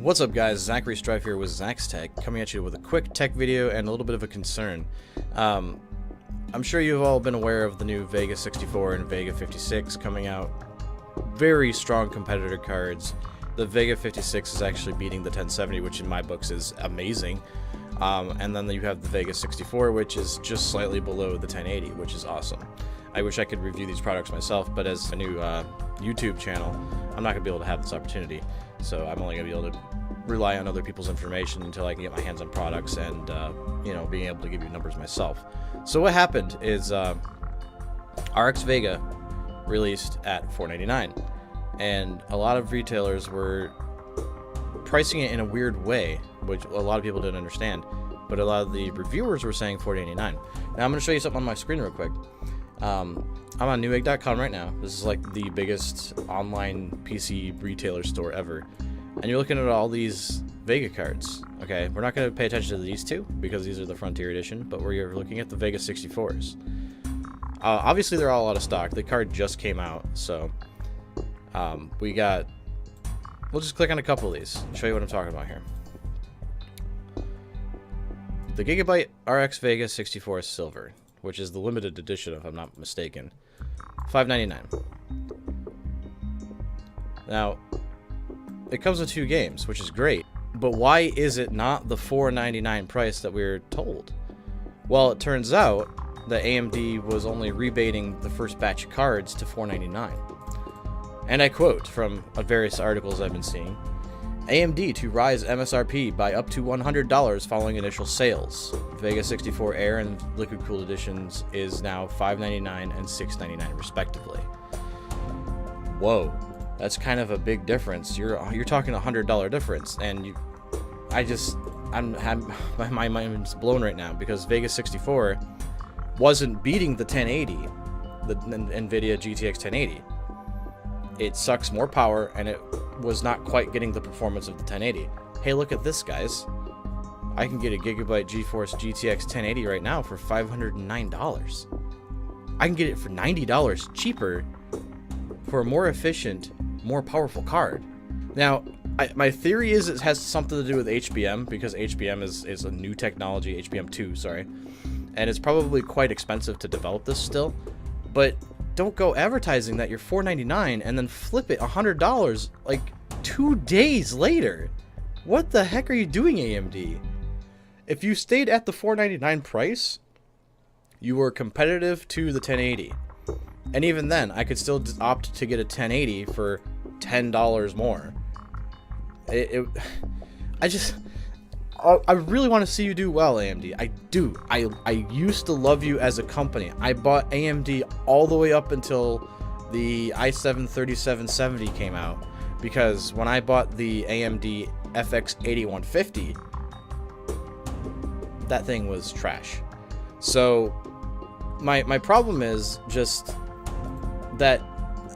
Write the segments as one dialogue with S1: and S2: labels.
S1: What's up guys, Zachary Strife here with Zach's Tech, coming at you with a quick tech video and a little bit of a concern. I'm sure you've all been aware of the new Vega 64 and Vega 56 coming out. Very strong competitor cards. The Vega 56 is actually beating the 1070, which in my books is amazing. And then you have the Vega 64, which is just slightly below the 1080, which is awesome. I wish I could review these products myself, but as a new YouTube channel, I'm not going to be able to have this opportunity. So I'm only going to be able to rely on other people's information until I can get my hands on products and, you know, being able to give you numbers myself. So what happened is RX Vega released at $499, and a lot of retailers were pricing it in a weird way, which a lot of people didn't understand, but a lot of the reviewers were saying $489. Now I'm going to show you something on my screen real quick. I'm on Newegg.com right now. This is like the biggest online PC retailer store ever. And you're looking at all these Vega cards. Okay, we're not going to pay attention to these two because these are the Frontier Edition, but we're looking at the Vega 64s. Obviously, they're all out of stock. The card just came out, so we'll just click on a couple of these and show you what I'm talking about here. The Gigabyte RX Vega 64 Silver, which is the limited edition, if I'm not mistaken. $599. Now, it comes with 2 games, which is great, but why is it not the $499 price that we were told? Well, it turns out that AMD was only rebating the first batch of cards to $499. And I quote from various articles I've been seeing, AMD to rise MSRP by up to $100 following initial sales. Vega 64 Air and Liquid Cooled Editions is now $599 and $699 respectively. Whoa, that's kind of a big difference. You're talking $100 difference, and my mind's blown right now because Vega 64 wasn't beating the 1080, the NVIDIA GTX 1080. It sucks more power, and it was not quite getting the performance of the 1080. Hey, look at this, guys. I can get a Gigabyte GeForce GTX 1080 right now for $509. I can get it for $90 cheaper for a more efficient, more powerful card. Now, my theory is it has something to do with HBM, because HBM is a new technology, HBM2, sorry, and it's probably quite expensive to develop this still, but don't go advertising that you're $499 and then flip it $100 like 2 days later. What the heck are you doing, AMD? If you stayed at the $499 price, you were competitive to the 1080. And even then, I could still opt to get a 1080 for $10 more. I really want to see you do well, AMD. I do. I used to love you as a company. I bought AMD all the way up until the i7-3770 came out, because when I bought the AMD FX 8150, that thing was trash. So my problem is just that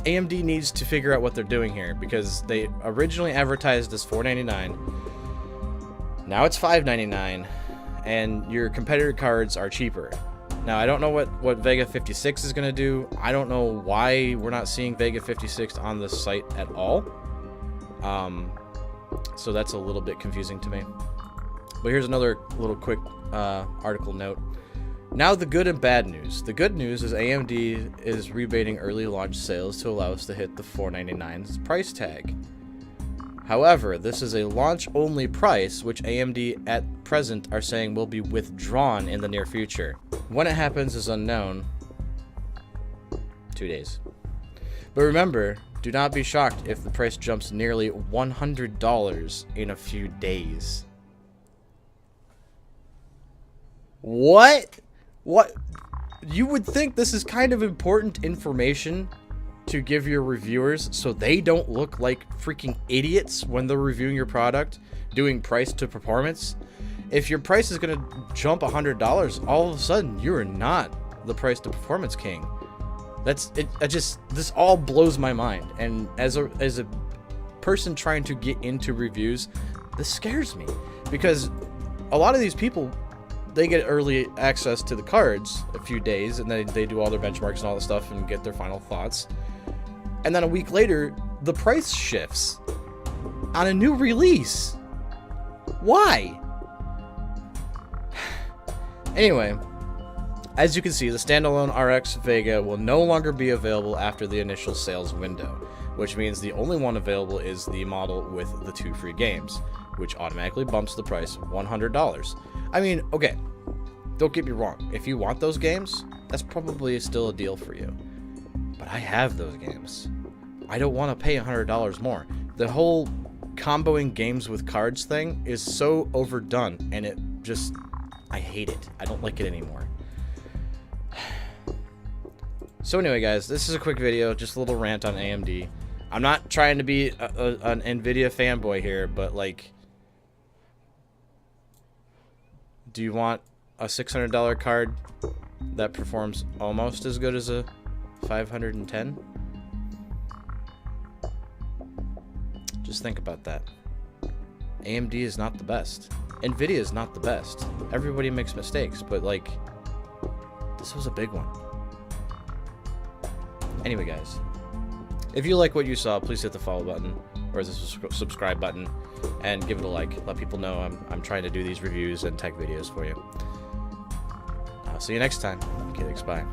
S1: AMD needs to figure out what they're doing here, because they originally advertised as $499. Now it's $599, and your competitor cards are cheaper. Now, I don't know what Vega 56 is going to do. I don't know why we're not seeing Vega 56 on this site at all. So that's a little bit confusing to me. But here's another little quick article note. Now the good and bad news. The good news is AMD is rebating early launch sales to allow us to hit the $499 price tag. However, this is a launch-only price, which AMD at present are saying will be withdrawn in the near future. When it happens is unknown. 2 days. But remember, do not be shocked if the price jumps nearly $100 in a few days. What? What? You would think this is kind of important information to give your reviewers so they don't look like freaking idiots when they're reviewing your product, doing price to performance. If your price is going to jump $100, all of a sudden you're not the price to performance king. That's it. This all blows my mind, and as a person trying to get into reviews, this scares me, because a lot of these people, they get early access to the cards a few days, and then they do all their benchmarks and all the stuff and get their final thoughts. And then a week later, the price shifts. on a new release. Why? Anyway, as you can see, the standalone RX Vega will no longer be available after the initial sales window, which means the only one available is the model with the 2 free games, which automatically bumps the price $100. I mean, okay, don't get me wrong. If you want those games, that's probably still a deal for you. But I have those games. I don't want to pay $100 more. The whole comboing games with cards thing is so overdone, and it just, I hate it. I don't like it anymore. So anyway, guys, this is a quick video, just a little rant on AMD. I'm not trying to be an NVIDIA fanboy here, but like, do you want a $600 card that performs almost as good as a 510? Just think about that. AMD is not the best. NVIDIA is not the best. Everybody makes mistakes, but like, this was a big one. Anyway, guys, if you like what you saw, please hit the follow button or the subscribe button and give it a like. Let people know I'm trying to do these reviews and tech videos for you. I'll see you next time. Okay, thanks, bye.